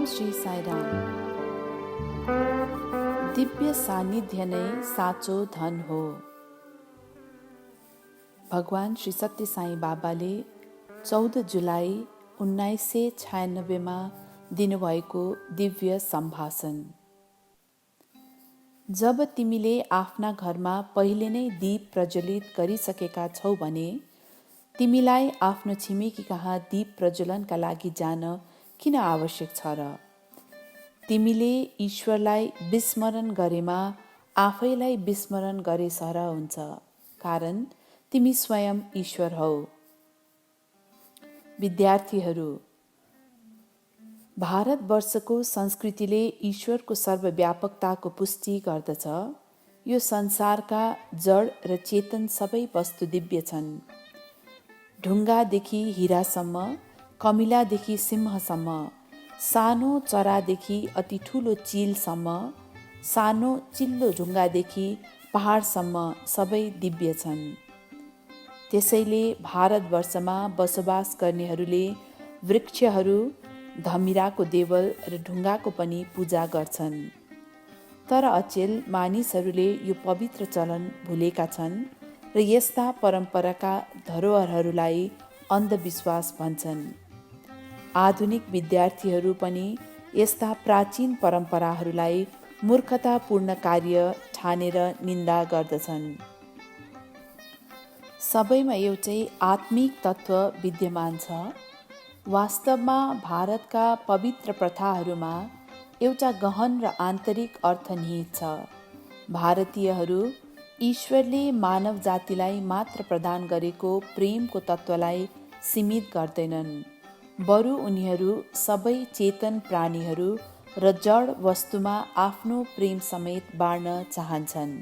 ओम श्री साईराम। दिव्य सानिध्य नै साँचो धन हो। भगवान श्री सत्य साई बाबाले 14 जुलाई 1996 मा दिनुभएको दिव्य सम्भाषण। जब तिमीले आफ्ना घरमा पहिले नै दीप प्रज्वलित गरिसकेका छौ भने तिमीलाई आफ्नो छिमेकी कहाँ दीप प्रज्वलनका लागि जान किन आवश्यक छ र? तिमीले ईश्वरलाई विस्मरण गरेमा आफैलाई विस्मरण गरे सरह हुन्छ, कारण तिमी स्वयं ईश्वर हौ। विद्यार्थीहरू, भारतवर्षको संस्कृतिले ईश्वरको सर्वव्यापकताको पुष्टि गर्दछ। यो संसारका जड र चेतन सबै वस्तु दिव्य छन्। ढुङ्गादेखि हिरासम्म, कमिलादेखि सिंहसम्म, सानो चरादेखि अति ठुलो चिलसम्म, सानो चिल्लो ढुङ्गादेखि पहाडसम्म सबै दिव्य छन्। त्यसैले भारतवर्षमा बसोबास गर्नेहरूले वृक्षहरू, धमिराको देवल र ढुङ्गाको पनि पूजा गर्छन्। तर अचेल मानिसहरूले यो पवित्र चलन भुलेका छन् र यस्ता परम्पराका धरोहरहरूलाई अन्धविश्वास भन्छन्। आधुनिक विद्यार्थीहरू पनि यस्ता प्राचीन परम्पराहरूलाई मूर्खतापूर्ण कार्य ठानेर निन्दा गर्दछन्। सबैमा एउटै आत्मिक तत्त्व विद्यमान छ। वास्तवमा भारतका पवित्र प्रथाहरूमा एउटा गहन र आन्तरिक अर्थ निहित छ। भारतीयहरू ईश्वरले मानव जातिलाई मात्र प्रदान गरेको प्रेमको तत्त्वलाई सीमित गर्दैनन्, बरु उनीहरू सबै चेतन प्राणीहरू र जड वस्तुमा आफ्नो प्रेम समेत बाँड्न चाहन्छन्।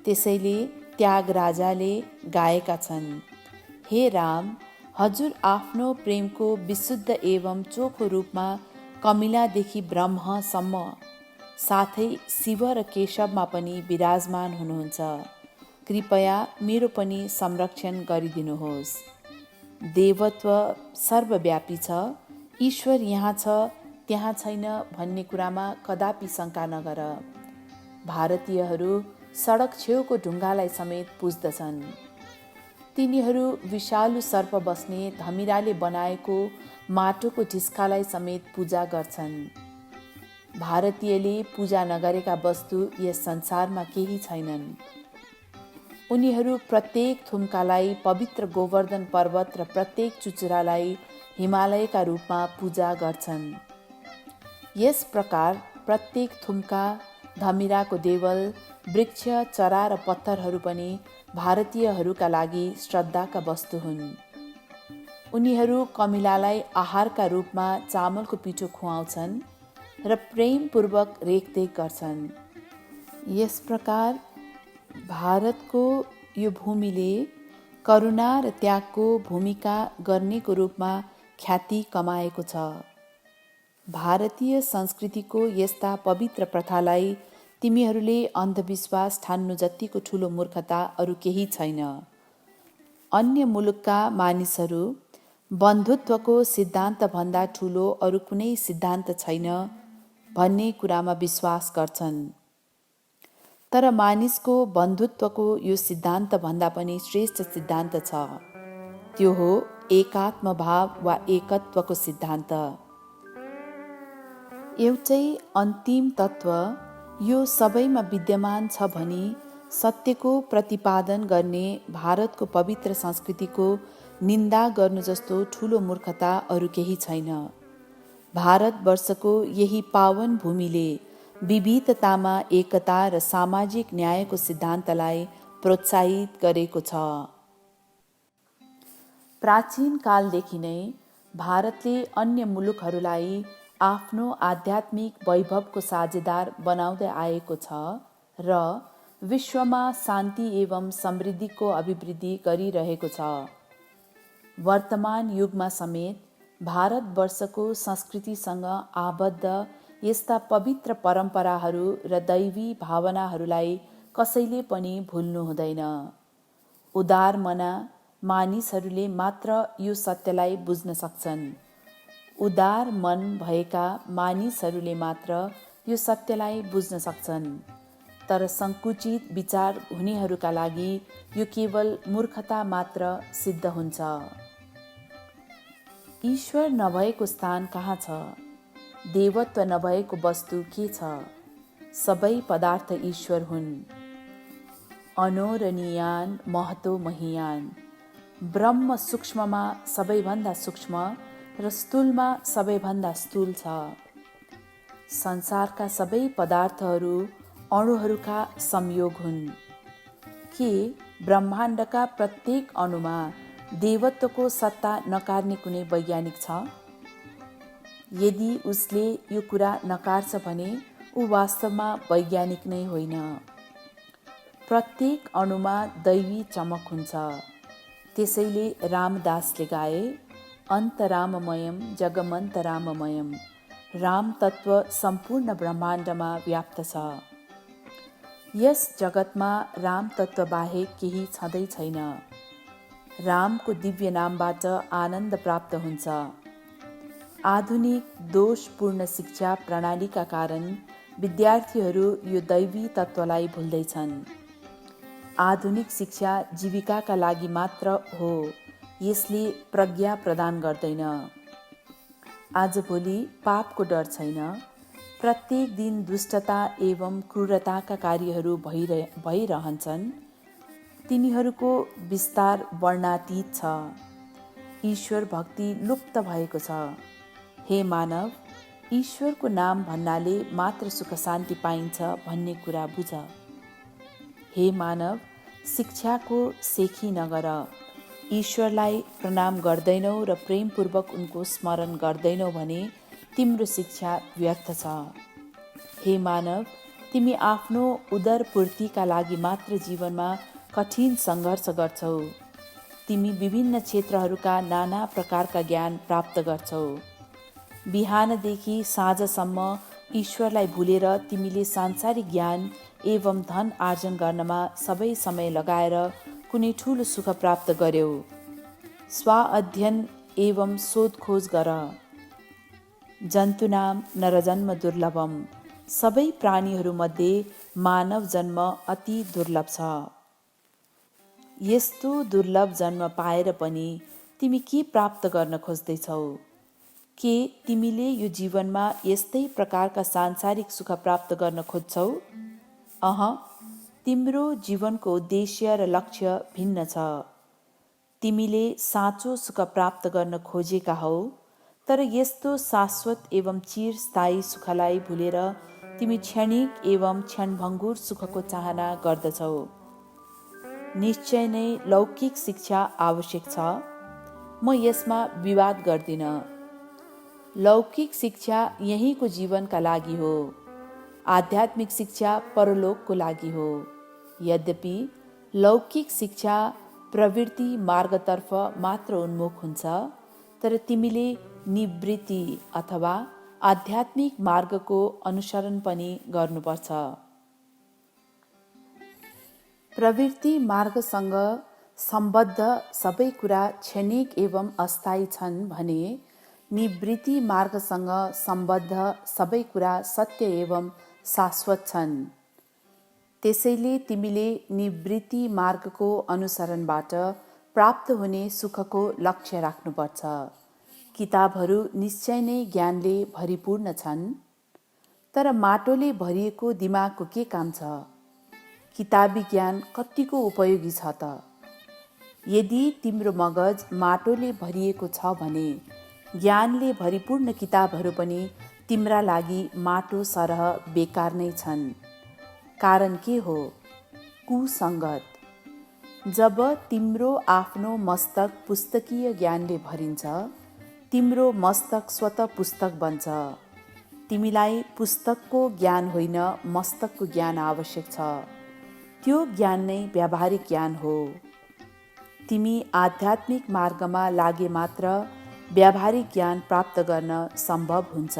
त्यसैले त्यागराजाले गाएका छन्, हे राम, हजुर आफ्नो प्रेमको विशुद्ध एवं चोखो रूपमा कमिलादेखि ब्रह्मसम्म, साथै शिव र केशवमा पनि विराजमान हुनुहुन्छ। कृपया मेरो पनि संरक्षण गरिदिनुहोस्। देवत्व सर्वव्यापी छ। ईश्वर यहाँ छ त्यहाँ छैन भन्ने कुरामा कदापि शङ्का नगर। भारतीयहरू सडक छेउको ढुङ्गालाई समेत पुज्दछन्। तिनीहरू विषालु सर्प बस्ने धमिराले बनाएको माटोको ढिस्कालाई समेत पूजा गर्छन्। भारतीयले पूजा नगरेका वस्तु यस संसारमा केही छैनन्। उनीहरू प्रत्येक थुम्कालाई पवित्र गोवर्धन पर्वत र प्रत्येक चुचुरालाई हिमालयका रूपमा पूजा गर्छन्। यस प्रकार प्रत्येक थुम्का, धमिराको देवल, वृक्ष, चरा र पत्थरहरू पनि भारतीयहरूका लागि श्रद्धाका वस्तु हुन्। उनीहरू कमिलालाई आहारका रूपमा चामलको पिठो खुवाउँछन् र प्रेमपूर्वक रेखदेख गर्छन्। यस प्रकार भारतको यो भूमिले करुणा र त्यागको भूमिका गर्नेको रूपमा ख्याति कमाएको छ। भारतीय संस्कृतिको यस्ता पवित्र प्रथालाई तिमीहरूले अन्धविश्वास ठान्नु जतिको ठुलो मूर्खता अरू केही छैन। अन्य मुलुकका मानिसहरू बन्धुत्वको सिद्धान्तभन्दा ठुलो अरू कुनै सिद्धान्त छैन भन्ने कुरामा विश्वास गर्छन्। तर मानिसको बन्धुत्वको यो सिद्धान्तभन्दा पनि श्रेष्ठ सिद्धान्त छ। त्यो हो एकात्मभाव वा एकत्वको सिद्धान्त। एउटै अन्तिम तत्त्व यो सबैमा विद्यमान छ भनी सत्यको प्रतिपादन गर्ने भारतको पवित्र संस्कृतिको निन्दा गर्नु जस्तो ठुलो मूर्खता अरू केही छैन। भारतवर्षको यही पावन भूमिले विविधतामा एकता र सामाजिक न्यायको सिद्धान्तलाई प्रोत्साहित गरेको छ। प्राचीन कालदेखि नै भारतले अन्य मुलुकहरूलाई आफ्नो आध्यात्मिक वैभवको साझेदार बनाउँदै आएको छ र विश्वमा शान्ति एवं समृद्धिको अभिवृद्धि गरिरहेको छ। वर्तमान युगमा समेत भारतवर्षको संस्कृतिसँग आबद्ध यस्ता पवित्र परम्पराहरू र दैवी भावनाहरूलाई कसैले पनि भुल्नु हुँदैन। उदार मना मानिसहरूले मात्र यो सत्यलाई बुझ्न सक्छन्। उदार मन भएका मानिसहरूले मात्र यो सत्यलाई बुझ्न सक्छन्, तर सङ्कुचित विचार हुनेहरूका लागि यो केवल मूर्खता मात्र सिद्ध हुन्छ। ईश्वर नभएको स्थान कहाँ छ? देवत्व नभएको वस्तु के छ? सबै पदार्थ ईश्वर हुन्। अनोरणीयान महतो महीयान। ब्रह्म सूक्ष्ममा सबैभन्दा सूक्ष्म र स्थूलमा सबैभन्दा स्थूल छ। संसारका सबै पदार्थहरू अणुहरूका संयोग हुन्। के ब्रह्माण्डका प्रत्येक अणुमा देवत्वको सत्ता नकार्ने कुनै वैज्ञानिक छ? यदि उसले यो कुरा नकार्छ भने ऊ वास्तवमा वैज्ञानिक नै होइन। प्रत्येक अणुमा दैवी चमक हुन्छ। त्यसैले रामदासले गाए, अन्तराममयम जगमन्तराममयम। राम तत्त्व सम्पूर्ण ब्रह्माण्डमा व्याप्त छ। यस जगतमा राम तत्त्व बाहेक केही छँदै छैन। रामको दिव्य नामबाट आनन्द प्राप्त हुन्छ। आधुनिक दोषपूर्ण शिक्षा प्रणालीका कारण विद्यार्थीहरू यो दैवी तत्त्वलाई भुल्दैछन्। आधुनिक शिक्षा जीविकाका लागि मात्र हो, यसले प्रज्ञा प्रदान गर्दैन। आजभोलि पापको डर छैन। प्रत्येक दिन दुष्टता एवं क्रूरताका कार्यहरू भइरहन्छन्। तिनीहरूको विस्तार वर्णनातीत छ। ईश्वर भक्ति लुप्त भएको छ। हे मानव, ईश्वरको नाम भन्नाले मात्र सुख शान्ति पाइन्छ भन्ने कुरा बुझ। हे मानव, शिक्षाको सेखी नगर। ईश्वरलाई प्रणाम गर्दैनौ र प्रेमपूर्वक उनको स्मरण गर्दैनौ भने तिम्रो शिक्षा व्यर्थ छ। हे मानव, तिमी आफ्नो उदरपूर्तिका लागि मात्र जीवनमा कठिन सङ्घर्ष गर्छौ। तिमी विभिन्न क्षेत्रहरूका नाना प्रकारका ज्ञान प्राप्त गर्छौ। बिहानदेखि साँझसम्म ईश्वरलाई भुलेर तिमीले सांसारिक ज्ञान एवं धन आर्जन गर्नमा सबै समय लगाएर कुनै ठूलो सुख प्राप्त गर्यौ। स्वाअध्ययन एवं शोधखोज गर। जन्तुनाम नरजन्म दुर्लभम। सबै प्राणीहरूमध्ये मानव जन्म अति दुर्लभ छ। यस्तो दुर्लभ जन्म पाएर पनि तिमी के प्राप्त गर्न खोज्दैछौ? के तिमीले यो जीवनमा यस्तै प्रकारका सांसारिक सुख प्राप्त गर्न खोज्छौ? तिम्रो जीवनको उद्देश्य र लक्ष्य भिन्न छ। तिमीले साँचो सुख प्राप्त गर्न खोजेका हौ, तर यस्तो शाश्वत एवं चिरस्थायी सुखलाई भुलेर तिमी क्षणिक एवं क्षणभङ्गुर सुखको चाहना गर्दछौ। निश्चय नै लौकिक शिक्षा आवश्यक छ। म यसमा विवाद गर्दिन। लौकिक शिक्षा यहीँको जीवनका लागि हो। आध्यात्मिक शिक्षा परलोकको लागि हो। यद्यपि लौकिक शिक्षा प्रवृत्ति मार्गतर्फ मात्र उन्मुख हुन्छ, तर तिमीले निवृत्ति अथवा आध्यात्मिक मार्गको अनुसरण पनि गर्नुपर्छ। प्रवृत्ति मार्गसँग सम्बद्ध सबै कुरा क्षणिक एवं अस्थायी छन् भने निवृत्ति मार्गसँग सम्बद्ध सबै कुरा सत्य एवं शाश्वत छन्। त्यसैले तिमीले निवृत्ति मार्गको अनुसरणबाट प्राप्त हुने सुखको लक्ष्य राख्नुपर्छ। किताबहरू निश्चय नै ज्ञानले भरिपूर्ण छन्, तर माटोले भरिएको दिमागको के काम छ? किताबी ज्ञान कतिको उपयोगी छ त? यदि तिम्रो मगज माटोले भरिएको छ भने ज्ञानले भरिपूर्ण किताबहरू पनि तिम्रा लागि माटो सरह बेकार नै छन्। कारण के हो? कुसङ्गत। जब तिम्रो आफ्नो मस्तक पुस्तकीय ज्ञानले भरिन्छ, तिम्रो मस्तक स्वतः पुस्तक बन्छ। तिमीलाई पुस्तकको ज्ञान होइन, मस्तकको ज्ञान आवश्यक छ। त्यो ज्ञान नै व्यावहारिक ज्ञान हो। तिमी आध्यात्मिक मार्गमा लागे मात्र व्यावहारिक ज्ञान प्राप्त गर्न सम्भव हुन्छ।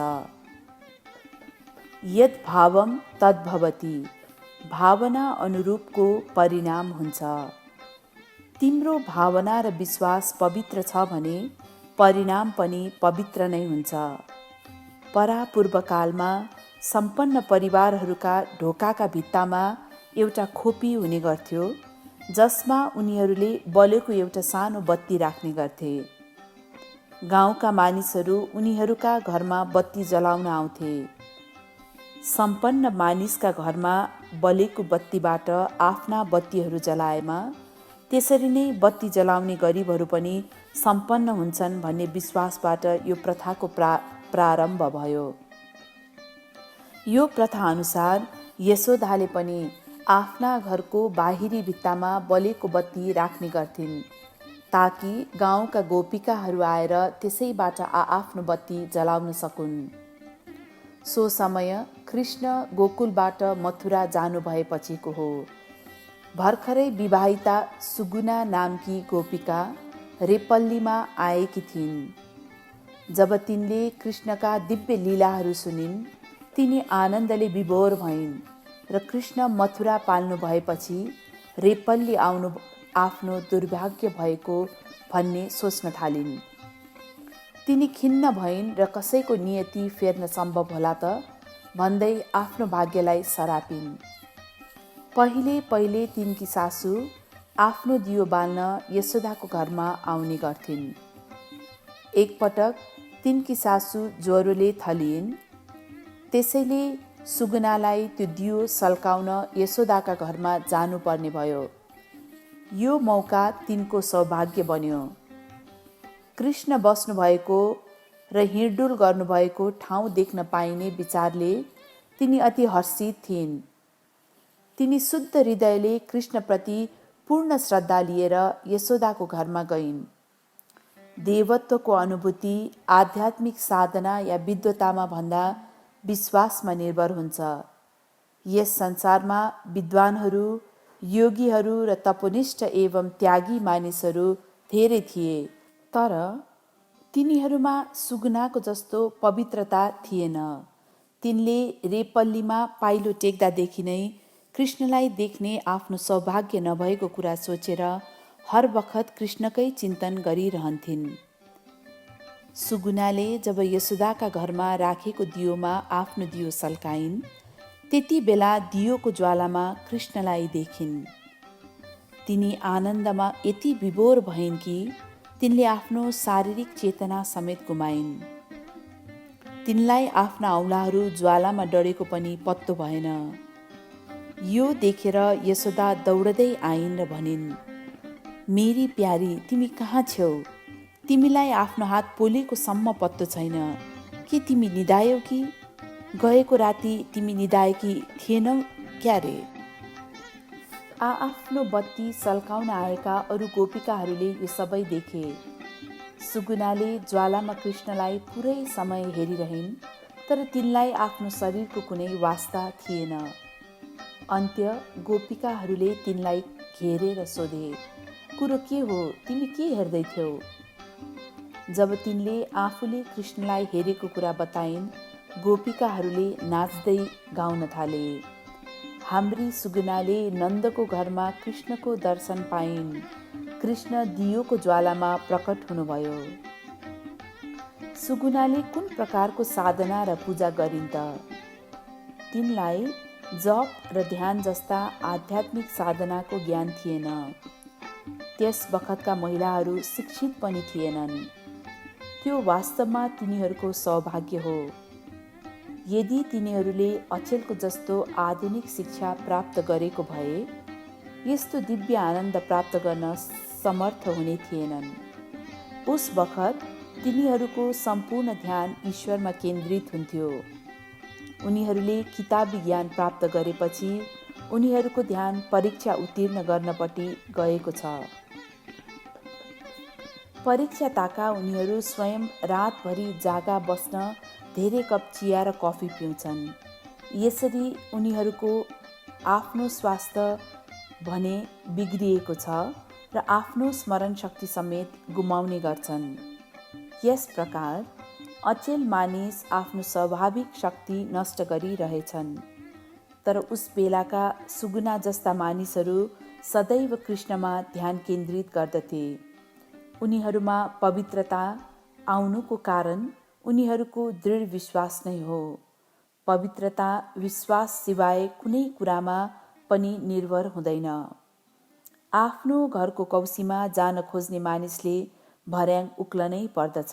यद् भावम तद्भवति। भावना अनुरूपको परिणाम हुन्छ। तिम्रो भावना र विश्वास पवित्र छ भने परिणाम पनि पवित्र नै हुन्छ। परापूर्वकालमा सम्पन्न परिवारहरूका ढोकाका भित्तामा एउटा खोपी हुने गर्थ्यो, जसमा उनीहरूले बलेको एउटा सानो बत्ती राख्ने गर्थे। गाउँका मानिसहरू उनीहरूका घरमा बत्ती जलाउन आउँथे। सम्पन्न मानिसका घरमा बलेको बत्तीबाट आफ्ना बत्तीहरू जलाएमा त्यसरी नै बत्ती जलाउने गरिबहरू पनि सम्पन्न हुन्छन् भन्ने विश्वासबाट यो प्रथाको प्रारम्भ भयो। यो प्रथा अनुसार यशोदाले पनि आफ्ना घरको बाहिरी भित्तामा बलेको बत्ती राख्ने गर्थिन्, ताकि गाउँका गोपिकाहरू आएर त्यसैबाट आफ्नो बत्ती जलाउन सकुन्। सो समय कृष्ण गोकुलबाट मथुरा जानुभएपछिको हो। भर्खरै विवाहिता सुगुना नामकी गोपिका रेपल्लीमा आएकी थिइन्। जब तिनले कृष्णका दिव्य लीलाहरू सुनिन्, तिनी आनन्दले विभोर भइन् र कृष्ण मथुरा पाल्नु भएपछि रेपल्ली आउनु आफ्नो दुर्भाग्य भएको भन्ने सोच्न थालिन्। तिनी खिन्न भइन् र कसैको नियति फेर्न सम्भव होला त भन्दै आफ्नो भाग्यलाई सरापिन्। पहिले तिनकी सासू आफ्नो दियो बाल्न यशोदाको घरमा आउने गर्थिन्। एकपटक तिनकी सासू ज्वरोले थलिइन्, त्यसैले सुगुनालाई त्यो दियो सल्काउन यशोदाका घरमा जानुपर्ने भयो। यो मौका तिनको सौभाग्य बन्यो। कृष्ण बस्नुभएको र हिँडडुल गर्नुभएको ठाउँ देख्न पाइने विचारले तिनी अति हर्षित थिइन्। तिनी शुद्ध हृदयले कृष्णप्रति पूर्ण श्रद्धा लिएर यशोदाको घरमा गइन्। देवत्वको अनुभूति आध्यात्मिक साधना या विद्वतामा भन्दा विश्वासमा निर्भर हुन्छ। यस संसारमा विद्वानहरू, योगीहरू र तपोनिष्ठ एवं त्यागी मानिसहरू धेरै थिए, तर तिनीहरूमा सुगुनाको जस्तो पवित्रता थिएन। तिनले रेपल्लीमा पाइलो टेक्दादेखि नै कृष्णलाई देख्ने आफ्नो सौभाग्य नभएको कुरा सोचेर हर बखत कृष्णकै चिन्तन गरिरहन्थिन्। सुगुनाले जब यशोदाका घरमा राखेको दियोमा आफ्नो दियो सल्काइन्, त्यति बेला दियोको ज्वालामा कृष्णलाई देखिन्। तिनी आनन्दमा यति विभोर भइन् कि तिनले आफ्नो शारीरिक चेतना समेत गुमाइन्। तिनलाई आफ्ना औँलाहरू ज्वालामा डढेको पनि पत्तो भएन। यो देखेर यशोदा दौडदै आइन् र भनिन्, मेरी प्यारी, तिमी कहाँ छेउ? तिमीलाई आफ्नो हात पोलेको सम्म पत्तो छैन। के तिमी निदायौ कि? गएको राति तिमी निदाएकी थिएनौ क्या रे? आफ्नो बत्ती सल्काउन आएका अरू गोपिकाहरूले यो सबै देखे। सुगुनाले ज्वालामा कृष्णलाई पुरै समय हेरिरहिन्, तर तिनलाई आफ्नो शरीरको कुनै वास्ता थिएन। अन्त्य गोपिकाहरूले तिनलाई घेरेर सोधे, कुरो के हो? तिमी के हेर्दै थियौ? जब तिनले आफूले कृष्णलाई हेरेको कुरा बताइन्, गोपिकाहरूले नाच्दै गाउन थाले। हाम्री सुगुनाले नन्दको घरमा कृष्णको दर्शन पाइन्। कृष्ण दियोको ज्वालामा प्रकट हुनुभयो। सुगुनाले कुन प्रकारको साधना र पूजा गरिन् त? तिनलाई जप र ध्यान जस्ता आध्यात्मिक साधनाको ज्ञान थिएन। त्यस बखतका महिलाहरू शिक्षित पनि थिएनन्। त्यो वास्तवमा तिनीहरूको सौभाग्य हो। यदि तिनीहरूले अचेलको जस्तो आधुनिक शिक्षा प्राप्त गरेको भए यस्तो दिव्य आनन्द प्राप्त गर्न समर्थ हुने थिएनन्। उस बखत तिनीहरूको सम्पूर्ण ध्यान ईश्वरमा केन्द्रित हुन्थ्यो। उनीहरूले किताबी ज्ञान प्राप्त गरेपछि उनीहरूको ध्यान परीक्षा उत्तीर्ण गर्नपट्टि गएको छ। परीक्षा ताका उनीहरू स्वयं रातभरि जागा बस्न धेरै कप चिया र कफी पिउँछन्। यसरी उनीहरूको आफ्नो स्वास्थ्य भने बिग्रिएको छ र आफ्नो स्मरण शक्ति समेत गुमाउने गर्छन्। यस प्रकार अचेल मानिस आफ्नो स्वाभाविक शक्ति नष्ट गरिरहेछन्। तर उस बेलाका सुगुना जस्ता मानिसहरू सदैव कृष्णमा ध्यान केन्द्रित गर्दथे। उनीहरूमा पवित्रता, आउनुको कारण उनीहरूको दृढ विश्वास नै हो। पवित्रता विश्वास सिवाय कुनै कुरामा पनि निर्भर हुँदैन। आफ्नो घरको कौसीमा जान खोज्ने मानिसले भर्याङ उक्लनै पर्दछ।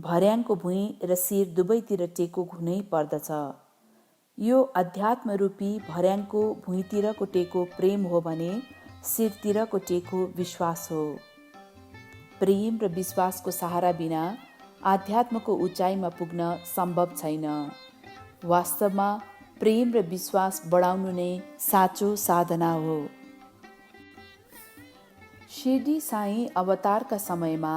भर्याङको भुइँ र शिर दुवैतिर टेको हुनै पर्दछ। यो अध्यात्म रूपी भर्याङको भुइँतिरको टेको प्रेम हो भने शिरतिरको टेको विश्वास हो। प्रेम र विश्वासको सहारा बिना आध्यात्मको उचाइमा पुग्न सम्भव छैन। वास्तवमा प्रेम र विश्वास बढाउनु नै साँचो साधना हो। शिरडी साई अवतारका समयमा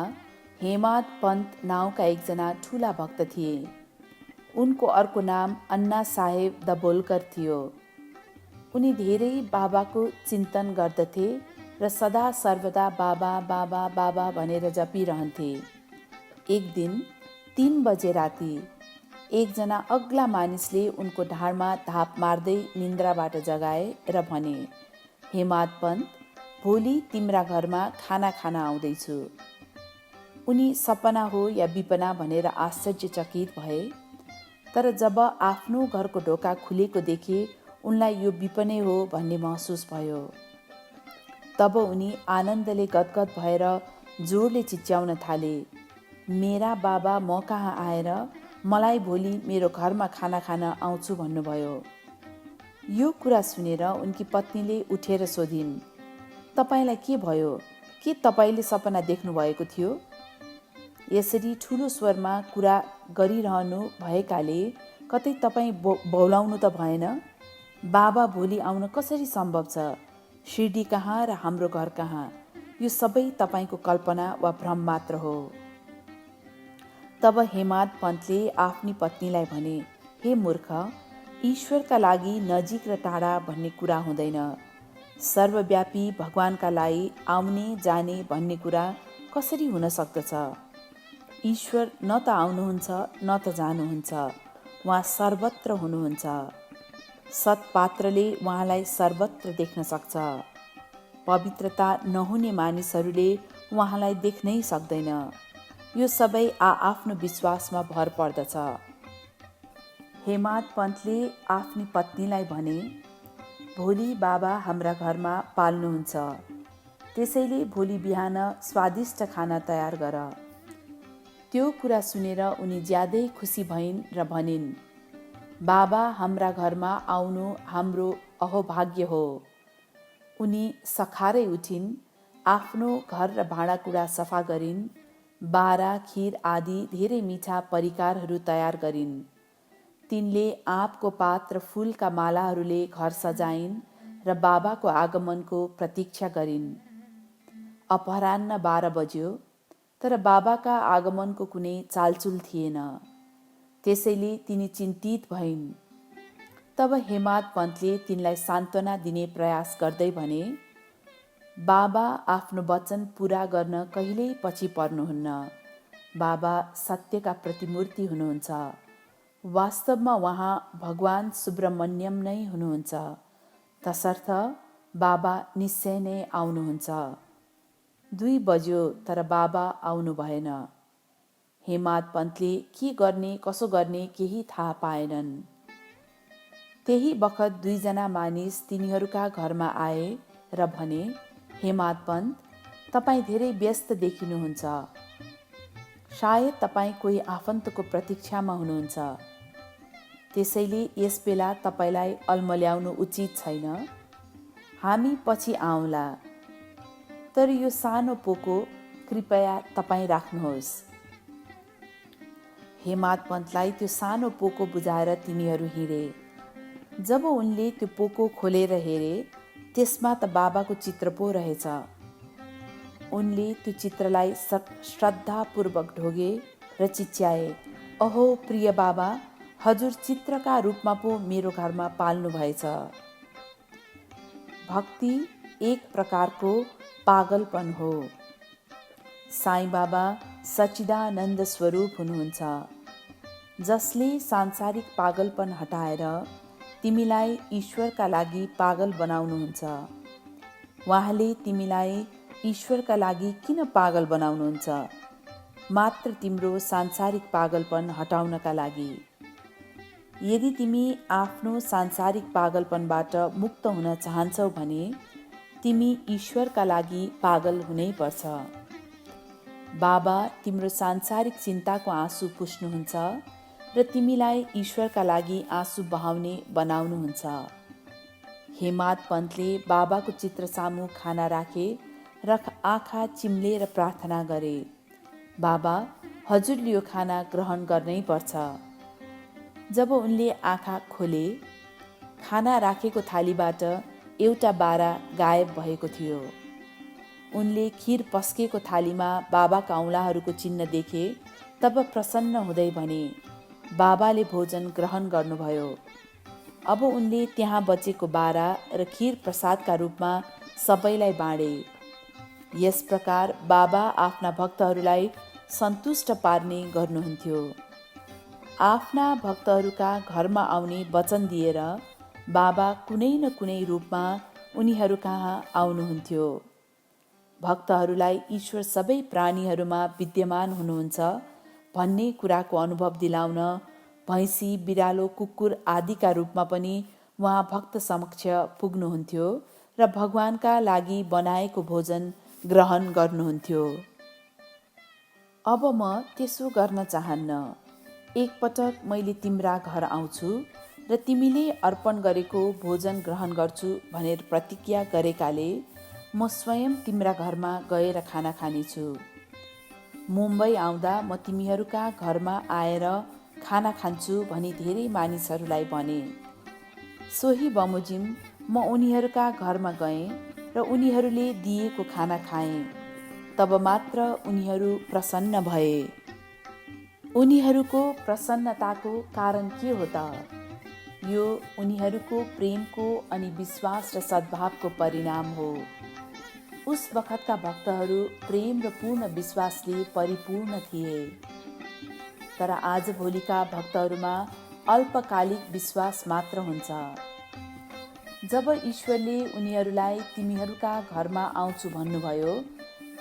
हेमाद पन्त नाउँका एकजना ठुला भक्त थिए। उनको अर्को नाम अन्ना साहेब दाभोलकर थियो। उनी धेरै बाबाको चिन्तन गर्दथे र सदा सर्वदा बाबा बाबा बाबा भनेर जपिरहन्थे। एक दिन 3 बजे राति एकजना अग्ला मानिसले उनको ढाडमा धाप मार्दै निन्द्राबाट जगाए र भने, हेमाद पन्त, भोलि तिम्रा घरमा खाना खान आउँदैछु। उनी सपना हो या विपना भनेर आश्चर्यचकित भए। तर जब आफ्नो घरको ढोका खुलेको देखे उनलाई यो विपनै हो भन्ने महसुस भयो। तब उनी आनन्दले गदगद भएर जोडले चिच्याउन थाले, मेरा बाबा म कहाँ आएर मलाई भोलि मेरो घरमा खाना खान आउँछु भन्नुभयो। यो कुरा सुनेर उनकी पत्नीले उठेर सोधिन्, तपाईलाई के भयो? के तपाईले सपना देख्नु भएको थियो? यसरी ठुलो स्वरमा कुरा गरिरहनु भएकाले कतै तपाईँ बौलाउनु त भएन? बाबा भोलि आउन कसरी सम्भव छ? शिरडी कहाँ र हाम्रो घर कहाँ? यो सबै तपाईँको कल्पना वा भ्रम मात्र हो। तब हेमाद पन्तले आफ्नी पत्नीलाई भने, हे मूर्ख, ईश्वरका लागि नजिक र टाढा भन्ने कुरा हुँदैन। सर्वव्यापी भगवानका लागि आउने जाने भन्ने कुरा कसरी हुन सक्दछ? ईश्वर न त आउनुहुन्छ न त जानुहुन्छ, उहाँ सर्वत्र हुनुहुन्छ। सत्पात्रले उहाँलाई सर्वत्र देख्न सक्छ। पवित्रता नहुने मानिसहरूले उहाँलाई देख्नै सक्दैन। यो सबै आफ्नो विश्वासमा भर पर्दछ। हेमाद पन्तले आफ्नी पत्नीलाई भने, भोलि बाबा हाम्रा घरमा पाल्नुहुन्छ, त्यसैले भोलि बिहान स्वादिष्ट खाना तयार गर। त्यो कुरा सुनेर उनी ज्यादै खुसी भइन् र भनिन्, बाबा हाम्रा घरमा आउनु हाम्रो अहोभाग्य हो। उनी सखारै उठिन्, आफ्नो घर र भाँडाकुँडा सफा गरिन्, बारा खिर आदि धेरै मिठा परिकारहरू तयार गरिन्। तिनले आँपको पात र फूलका मालाहरूले घर सजाइन् र बाबाको आगमनको प्रतीक्षा गरिन्। अपराह्न 12 बज्यो, तर बाबाका आगमनको कुनै चालचुल थिएन। त्यसैले तिनी चिन्तित भइन्। तब हेमाद पन्तले तिनलाई सान्त्वना दिने प्रयास गर्दै भने, बाबा आफ्नो वचन पूरा गर्न कहिल्यै पछि पर्नुहुन्न। बाबा सत्यका प्रतिमूर्ति हुनुहुन्छ। वास्तवमा उहाँ भगवान सुब्रमण्यम नै हुनुहुन्छ। तसर्थ बाबा निश्चय नै आउनुहुन्छ। 2 बज्यो तर बाबा आउनु भएन। हेमाद पन्तले के गर्ने कसो गर्ने केही थाहा पाएनन्। त्यही बखत 2 जना मानिस तिनीहरूका घरमा आए र भने, हेमाद पन्त, तपाईँ धेरै व्यस्त देखिनुहुन्छ। सायद तपाईँ कोही आफन्तको प्रतीक्षामा हुनुहुन्छ। त्यसैले यस बेला तपाईँलाई अल्मल्याउनु उचित छैन। हामी पछि आउँला। तर यो सानो पोको कृपया तपाईँ राख्नुहोस्। हेमाद पन्तलाई त्यो सानो पोको बुझाएर तिनीहरू हिँडे। जब उनले त्यो पोको खोलेर हेरे, त्यसमा त बाबाको चित्र पो रहेछ। उनले त्यो चित्रलाई श्रद्धापूर्वक ढोगे र चिच्याए, अहो प्रिय बाबा, हजुर चित्रका रूपमा पो मेरो घरमा पाल्नु भएछ। भक्ति एक प्रकारको पागलपन हो। साईं बाबा सच्चिदानन्द स्वरूप हुनुहुन्छ, जसले सांसारिक पागलपन हटाएर तिमीलाई ईश्वरका लागि पागल बनाउनुहुन्छ। उहाँले तिमीलाई ईश्वरका लागि किन पागल बनाउनुहुन्छ? मात्र तिम्रो सांसारिक पागलपन हटाउनका लागि। यदि तिमी आफ्नो सांसारिक पागलपनबाट मुक्त हुन चाहन्छौ भने तिमी ईश्वरका लागि पागल हुनै पर्छ। बाबा तिम्रो सांसारिक चिन्ताको आँसु पुस्नुहुन्छ र तिमीलाई ईश्वरका लागि आँसु बहाउने बनाउनुहुन्छ। हेमाद पन्तले बाबाको चित्र सामु खाना राखे र आँखा चिम्लेर प्रार्थना गरे, बाबा हजुरले यो खाना ग्रहण गर्नै पर्छ। जब उनले आँखा खोले, खाना राखेको थालीबाट एउटा बारा गायब भएको थियो। उनले खीर पस्केको थालीमा बाबाका औँलाहरूको चिन्ह देखे तब प्रसन्न हुँदै भने, बाबाले भोजन ग्रहण गर्नुभयो। अब उनले त्यहाँ बचेको बारा र खीर प्रसादका रूपमा सबैलाई बाँडे। यस प्रकार बाबा आफ्ना भक्तहरूलाई सन्तुष्ट पार्ने गर्नुहुन्थ्यो। आफ्ना भक्तहरूका घरमा आउने वचन दिएर बाबा कुनै न कुनै रूपमा उनीहरू कहाँ आउनुहुन्थ्यो। भक्तहरूलाई ईश्वर सबै प्राणीहरूमा विद्यमान हुनुहुन्छ भन्ने कुराको अनुभव दिलाउन भैँसी, बिरालो, कुकुर आदिका रूपमा पनि उहाँ भक्त समक्ष पुग्नुहुन्थ्यो र भगवानका लागि बनाएको भोजन ग्रहण गर्नुहुन्थ्यो। अब म त्यसो गर्न चाहन्न। एकपटक मैले तिम्रा घर आउँछु र तिमीले अर्पण गरेको भोजन ग्रहण गर्छु भनेर प्रतिज्ञा गरेकाले म स्वयं तिम्रा घरमा गएर खाना खानेछु। मुम्बई आउँदा म तिमीहरूका घरमा आएर खाना खान्छु भनी धेरै मानिसहरूलाई भने। सोही बमोजिम म उनीहरूका घरमा गएँ र उनीहरूले दिएको खाना खाएँ। तब मात्र उनीहरू प्रसन्न भए। उनीहरूको प्रसन्नताको कारण के हो त? यो उनीहरूको प्रेमको अनि विश्वास र सद्भावको परिणाम हो। उस बखतका भक्तहरू प्रेम र पूर्ण विश्वासले परिपूर्ण थिए। तर आजभोलिका भक्तहरूमा अल्पकालिक विश्वास मात्र हुन्छ। जब ईश्वरले उनीहरूलाई तिमीहरूका घरमा आउँछु भन्नुभयो,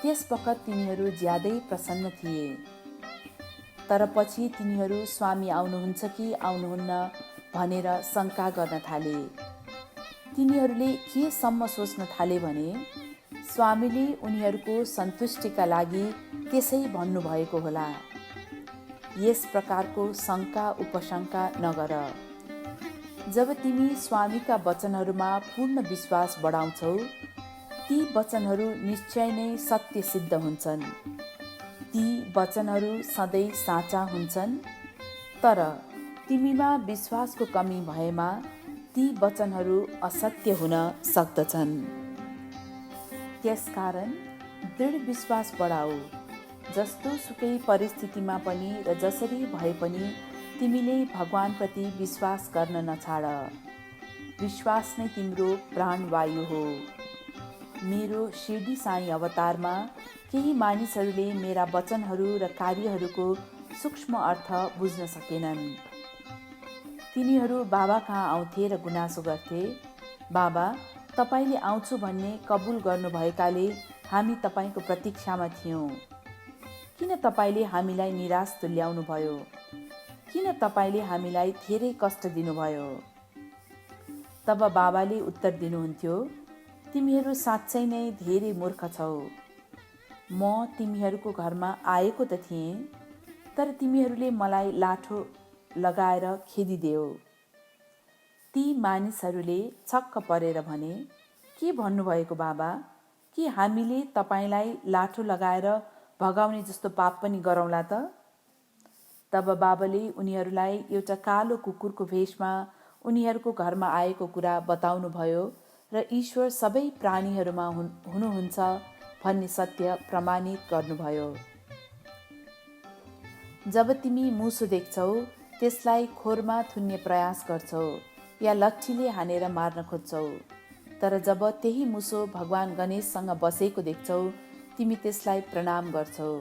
त्यस बखत तिनीहरू ज्यादै प्रसन्न थिए। तर पछि तिनीहरू स्वामी आउनुहुन्छ कि आउनुहुन्न भनेर शङ्का गर्न थाले। तिनीहरूले के सम्म सोच्न थाले भने स्वामीले उनीहरूको सन्तुष्टिका लागि त्यसै भन्नुभएको होला। यस प्रकारको शङ्का उपशङ्का नगर। जब तिमी स्वामीका वचनहरूमा पूर्ण विश्वास बढाउँछौ, ती वचनहरू निश्चय नै सत्य सिद्ध हुन्छन्। ती वचनहरू सधैँ साँचा हुन्छन्। तर तिमीमा विश्वासको कमी भएमा ती वचनहरू असत्य हुन सक्दछन्। त्यसकारण दृढ विश्वास बढाऊ। जस्तो सुकै परिस्थितिमा पनि र जसरी भए पनि तिमीले भगवानप्रति विश्वास गर्न नछाड। विश्वास नै तिम्रो प्राणवायु हो। मेरो शिरडी साई अवतारमा केही मानिसहरूले मेरा वचनहरू र कार्यहरूको सूक्ष्म अर्थ बुझ्न सकेनन्। तिनीहरू बाबा कहाँ आउँथे र गुनासो गर्थे, बाबा तपाईँले आउँछु भन्ने कबुल गर्नुभएकाले हामी तपाईँको प्रतीक्षामा थियौँ। किन तपाईँले हामीलाई निराश तुल्याउनु भयो? किन तपाईँले हामीलाई धेरै कष्ट दिनुभयो? तब बाबाले उत्तर दिनुहुन्थ्यो, तिमीहरू साँच्चै नै धेरै मूर्ख छौ। म तिमीहरूको घरमा आएको त थिएँ, तर तिमीहरूले मलाई लाठो लगाएर खेदिदेऊ। ती मानिसहरूले छक्क परेर भने, के भन्नुभएको बाबा? कि हामीले तपाईँलाई लाठो लगाएर भगाउने जस्तो पाप पनि गरौँला त? तब बाबाले उनीहरूलाई एउटा कालो कुकुरको भेषमा उनीहरूको घरमा आएको कुरा बताउनुभयो र ईश्वर सबै प्राणीहरूमा हुनुहुन्छ भन्ने सत्य प्रमाणित गर्नुभयो। जब तिमी मुसो देख्छौ, त्यसलाई खोरमा थुन्ने प्रयास गर्छौ या लट्ठीले हानेर मार्न खोज्छौ, तर जब त्यही मुसो भगवान गणेशसँग बसेको देख्छौ, तिमी त्यसलाई प्रणाम गर्छौ।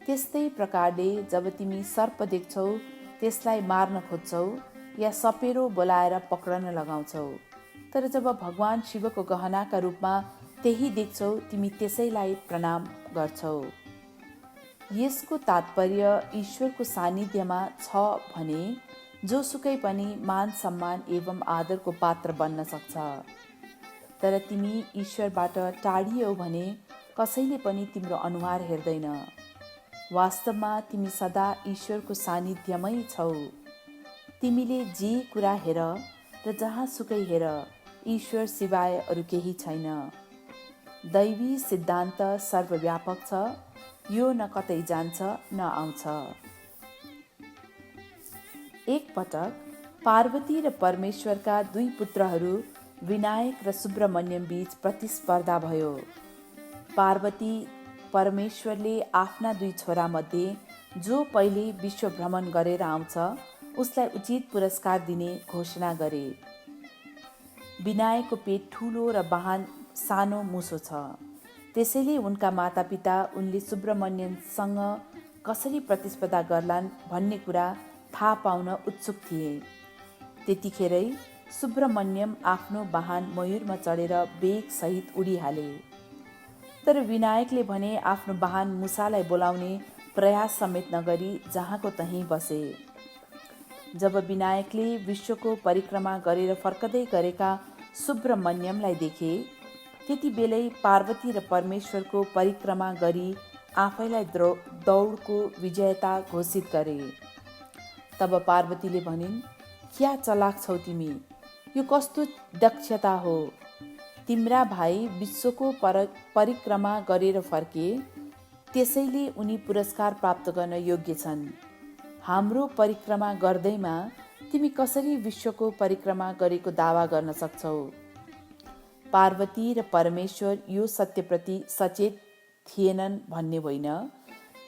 त्यस्तै प्रकारले जब तिमी सर्प देख्छौ, त्यसलाई मार्न खोज्छौ या सपेरो बोलाएर पक्रन लगाउँछौ, तर जब भगवान शिवको गहनाका रूपमा त्यही देख्छौ, तिमी त्यसैलाई प्रणाम गर्छौ। यसको तात्पर्य ईश्वरको सानिध्यमा छ भने जोसुकै पनि मान सम्मान एवं आदरको पात्र बन्न सक्छ। तर तिमी ईश्वरबाट टाढियौ भने कसैले पनि तिम्रो अनुहार हेर्दैन। वास्तवमा तिमी सदा ईश्वरको सानिध्यमै छौ। तिमीले जे कुरा हेर र जहाँसुकै हेर, ईश्वर सिवाय अरू केही छैन। दैवी सिद्धान्त सर्वव्यापक छ, यो न कतै जान्छ न आउँछ। एक पटक पार्वती र परमेश्वरका दुई पुत्रहरू विनायक र सुब्रमण्यम बीच प्रतिस्पर्धा भयो। पार्वती परमेश्वरले आफ्ना दुई छोरामध्ये जो पहिले विश्व भ्रमण गरेर आउँछ उसलाई उचित पुरस्कार दिने घोषणा गरे। विनायकको पेट ठुलो र वाहन सानो मुसो छ, त्यसैले उनका मातापिता उनले सुब्रमण्यमसँग कसरी प्रतिस्पर्धा गर्लान् भन्ने कुरा थाहा पाउन उत्सुक थिए। त्यतिखेरै सुब्रमण्यम आफ्नो वाहन मयूरमा चढेर वेगसहित उडिहाले। तर विनायकले भने आफ्नो वाहन मुसालाई बोलाउने प्रयास समेत नगरी जहाँको तहीँ बसे। जब विनायकले विश्वको परिक्रमा गरेर फर्कदै गरेका सुब्रमण्यमलाई देखे, त्यति बेलै पार्वती र परमेश्वरको परिक्रमा गरी आफैलाई दौडको विजेता घोषित गरे। तब पार्वतीले भनिन्, क्या चलाक छौ तिमी, यो कस्तो दक्षता हो। तिम्रा भाइ विश्वको परिक्रमा गरेर फर्के, त्यसैले उनी पुरस्कार प्राप्त गर्न योग्य छन्। हाम्रो परिक्रमा गर्दैमा तिमी कसरी विश्वको परिक्रमा गरेको दावा गर्न सक्छौ। पार्वती र परमेश्वर यो सत्यप्रति सचेत थिएनन् भन्ने होइन,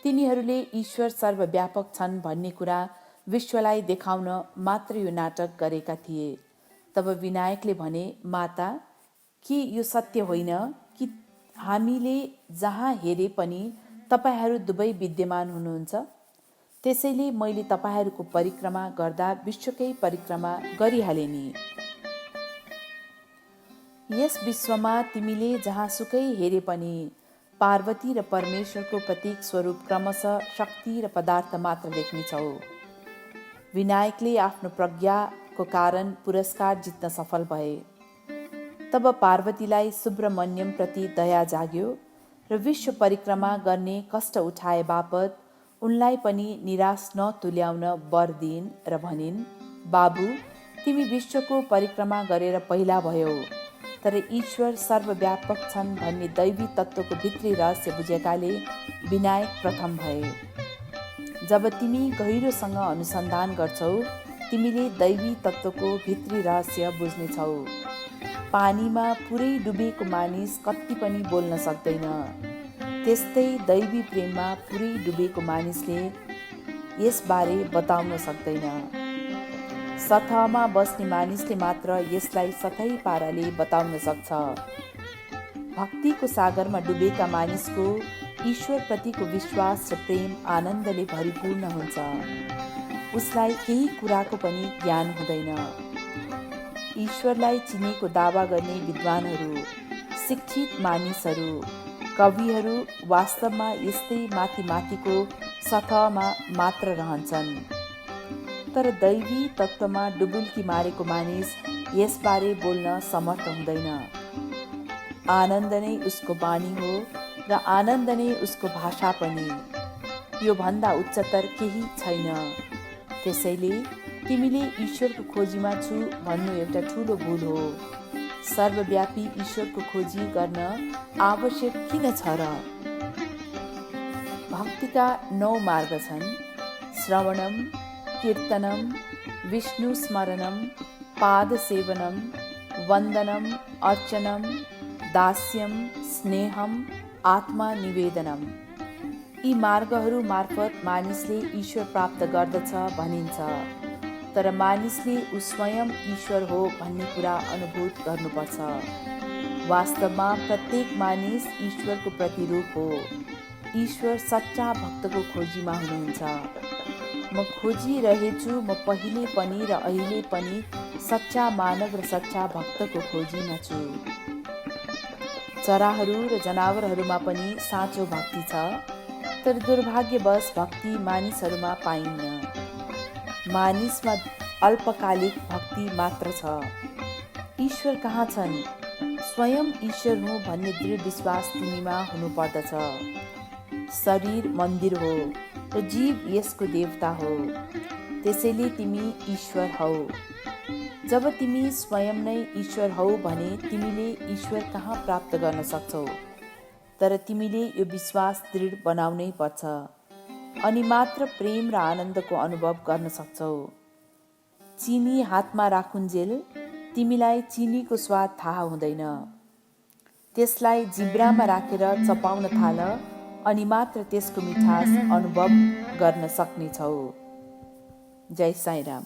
तिनीहरूले ईश्वर सर्वव्यापक छन् भन्ने कुरा विश्वलाई देखाउन मात्र यो नाटक गरेका थिए। तब विनायकले भने, माता, के यो सत्य होइन कि हामीले जहाँ हेरे पनि तपाईहरू दुवै विद्यमान हुनुहुन्छ? त्यसैले मैले तपाईहरूको परिक्रमा गर्दा विश्वकै परिक्रमा गरिहालेँ नि। यस विश्वमा तिमीले जहाँसुकै हेरे पनि पार्वती र परमेश्वरको प्रतीक स्वरूप क्रमशः शक्ति र पदार्थ मात्र देख्नेछौ। विनायकले आफ्नो प्रज्ञाको कारण पुरस्कार जित्न सफल भए। तब पार्वतीलाई सुब्रमण्यम प्रति दया जाग्यो र विश्व परिक्रमा गर्ने कष्ट उठाए बापत उनलाई पनि निराश नतुल्याउन वर दिइन् र भनिन्, बाबु, तिमी विश्वको परिक्रमा गरेर पहिला भयौ, तर ईश्वर सर्वव्यापक छन् भन्ने दैवी तत्त्वको भित्री रहस्य बुझेकाले विनायक प्रथम भए। जब तिमी गहिरोसँग अनुसन्धान गर्छौ, तिमीले दैवी तत्त्वको भित्री रहस्य बुझ्नेछौ। पानीमा पुरै डुबेको मानिस कति पनि बोल्न सक्दैन, त्यस्तै दैवी प्रेममा पुरै डुबेको मानिसले यसबारे बताउन सक्दैन। सतहमा बस्ने मानिसले मात्र यसलाई सतही पाराले बताउन सक्छ। भक्तिको सागरमा डुबेका मानिसको ईश्वरप्रतिको विश्वास र प्रेम आनन्दले भरिपूर्ण हुन्छ। उसलाई केही कुराको पनि ज्ञान हुँदैन। ईश्वरलाई चिनेको दावा गर्ने विद्वानहरू, शिक्षित मानिसहरू, कविहरू वास्तवमा यस्तै माथि माथिको सतहमा मात्र रहन्छन्। तर दैवी तत्त्वमा डुबुल्की मारेको मानिस यसबारे बोल्न समर्थ हुँदैन। आनन्द नै उसको बानी हो र आनन्द नै उसको भाषा पनि। यो भन्दा उच्चतर केही छैन। त्यसैले तिमीले ईश्वरको खोजीमा छु भन्नु एउटा ठुलो भुल हो। सर्वव्यापी ईश्वरको खोजी गर्न आवश्यक किन छ र? भक्तिका 9 मार्ग छन्: श्रवणम, कीर्तनम, विष्णु स्मरणम, पाद सेवनम, वन्दनम, अर्चनम, दास्यम, स्नेहम, आत्मा निवेदनम। यी मार्गहरू मार्फत मानिसले ईश्वर प्राप्त गर्दछ भनिन्छ। तर मानिसले ऊ स्वयं ईश्वर हो भन्ने कुरा अनुभूत गर्नुपर्छ। वास्तवमा प्रत्येक मानिस ईश्वरको प्रतिरूप हो। ईश्वर सच्चा भक्तको खोजीमा हुनुहुन्छ। म खोजिरहेछु, म पहिले पनि र अहिले पनि सच्चा मानव र सच्चा भक्तको खोजीमा छु। चराहरू र जनावरहरूमा पनि साँचो भक्ति छ, तर दुर्भाग्यवश भक्ति मानिसहरूमा पाइन्न। मानिसमा अल्पकालिक भक्ति मात्र छ। ईश्वर कहाँ छन्? स्वयं ईश्वर हुँ भन्ने दृढ विश्वास तिमीमा हुनुपर्दछ। शरीर मन्दिर हो र जीव यसको देवता हो, त्यसैले तिमी ईश्वर हौ। जब तिमी स्वयं नै ईश्वर हौ भने तिमीले ईश्वर कहाँ प्राप्त गर्न सक्छौ? तर तिमीले यो विश्वास दृढ बनाउनै पर्छ, अनि मात्र प्रेम र आनन्दको अनुभव गर्न सक्छौ। चिनी हातमा राखुन्जेल तिमीलाई चिनीको स्वाद थाहा हुँदैन। त्यसलाई जिब्रामा राखेर चपाउन थाल, अनि मात्र त्यसको मिठास अनुभव गर्न सक्नेछौ। जय साईराम।